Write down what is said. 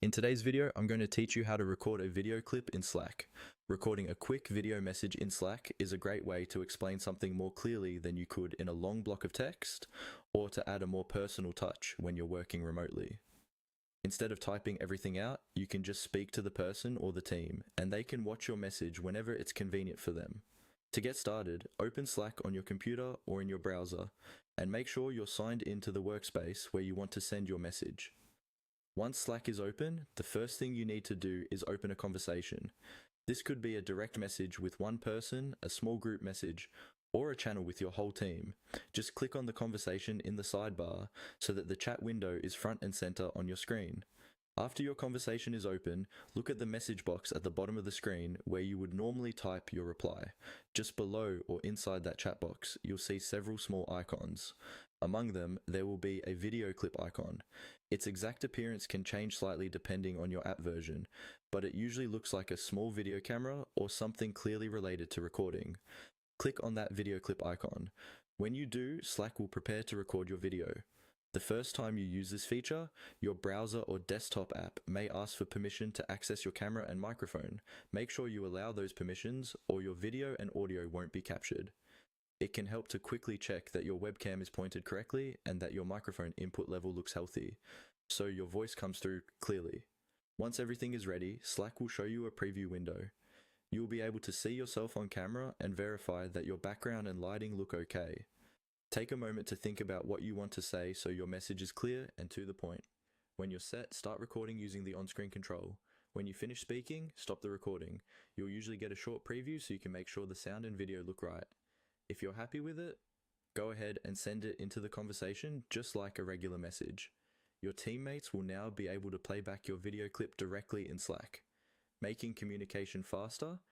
In today's video, I'm going to teach you how to record a video clip in Slack. Recording a quick video message in Slack is a great way to explain something more clearly than you could in a long block of text, or to add a more personal touch when you're working remotely. Instead of typing everything out, you can just speak to the person or the team, and they can watch your message whenever it's convenient for them. To get started, open Slack on your computer or in your browser, and make sure you're signed into the workspace where you want to send your message. Once Slack is open, the first thing you need to do is open a conversation. This could be a direct message with one person, a small group message, or a channel with your whole team. Just click on the conversation in the sidebar so that the chat window is front and center on your screen. After your conversation is open, look at the message box at the bottom of the screen where you would normally type your reply. Just below or inside that chat box, you'll see several small icons. Among them, there will be a video clip icon. Its exact appearance can change slightly depending on your app version, but it usually looks like a small video camera or something clearly related to recording. Click on that video clip icon. When you do, Slack will prepare to record your video. The first time you use this feature, your browser or desktop app may ask for permission to access your camera and microphone. Make sure you allow those permissions or your video and audio won't be captured. It can help to quickly check that your webcam is pointed correctly and that your microphone input level looks healthy, so your voice comes through clearly. Once everything is ready, Slack will show you a preview window. You will be able to see yourself on camera and verify that your background and lighting look okay. Take a moment to think about what you want to say so your message is clear and to the point. When you're set, start recording using the on-screen control. When you finish speaking, stop the recording. You'll usually get a short preview so you can make sure the sound and video look right. If you're happy with it, go ahead and send it into the conversation just like a regular message. Your teammates will now be able to play back your video clip directly in Slack. Making communication faster